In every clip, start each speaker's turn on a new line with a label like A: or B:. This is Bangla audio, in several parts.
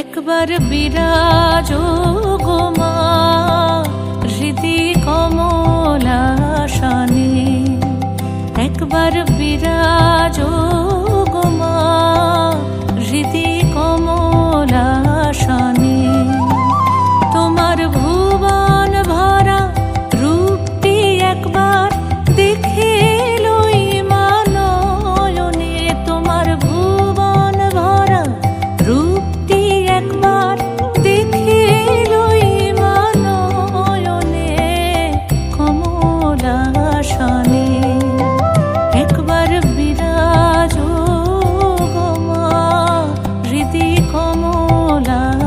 A: একবার বিরাজো গো মা হৃদি কমলাসনে, একবার বিরাজো গো মা হৃদি কমলাসনে। তোমার ভুবন ভরা রূপটি একবার দেখে লই মা নয়নে, তোমার ভুবন ভরা রূপটি একবার দেখে লই মা নয়নে কমলাসনে। একবার বিরাজো গো মা হৃদি কমলাসনে।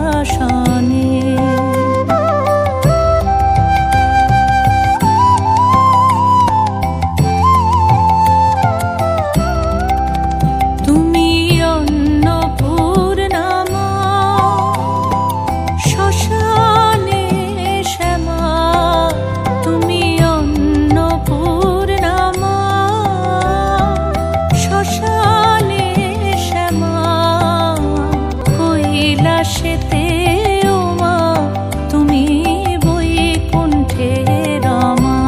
A: তুমি অন্নপূর্ণা মা শ্মশানে শ্যামা, তুমি অন্নপূর্ণা মা শ্মশানে শ্যামা। কৈলাসেতে ও মা তুমি বৈকুণ্ঠে রমা,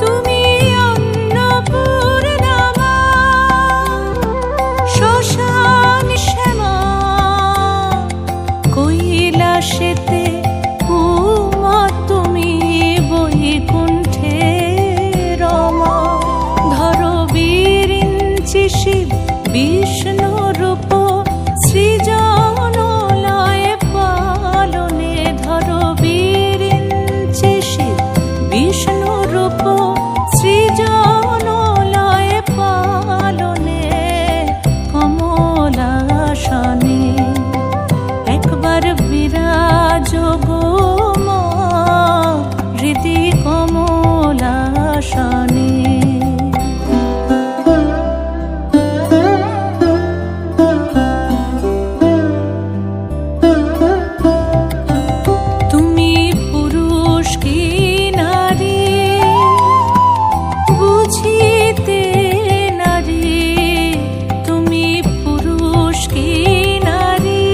A: তুমি অন্নপূর্ণা মা শ্মশান শ্যামা। কৈলাসেতে ও মা তুমি বৈকুণ্ঠে রমা। ধরো বিরিঞ্চি শিব বিষ্ণু রূপ সৃজন লয় পালনে, ধরো বিরিঞ্চি শিব বিষ্ণু রূপ সৃজন লয় পালনে কমলাসনে। একবার বিরাজো গো মা হৃদি কমলাসনে। তুমি পুরুষ কি নারী বুঝিতে নারী, তুমি পুরুষ কি নারী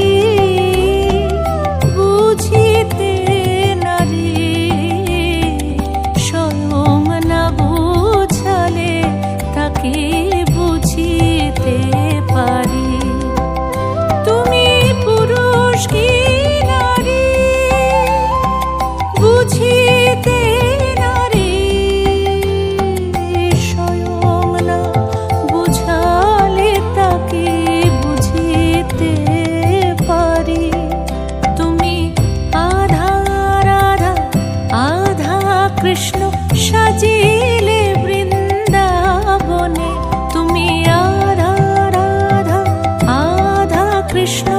A: বুঝিতে নারী। স্বয়ং না বুঝালে তাকে বুঝিতে পারি। তুমি পুরুষ কি নারী বুঝিতে নারী, স্বয়ং না বুঝালে তাকে বুঝিতে পারি। তুমি আধা রাধা আধা কৃষ্ণ সাজিলে বৃন্দাবনে, তুমি আধা রাধা আধা কৃষ্ণ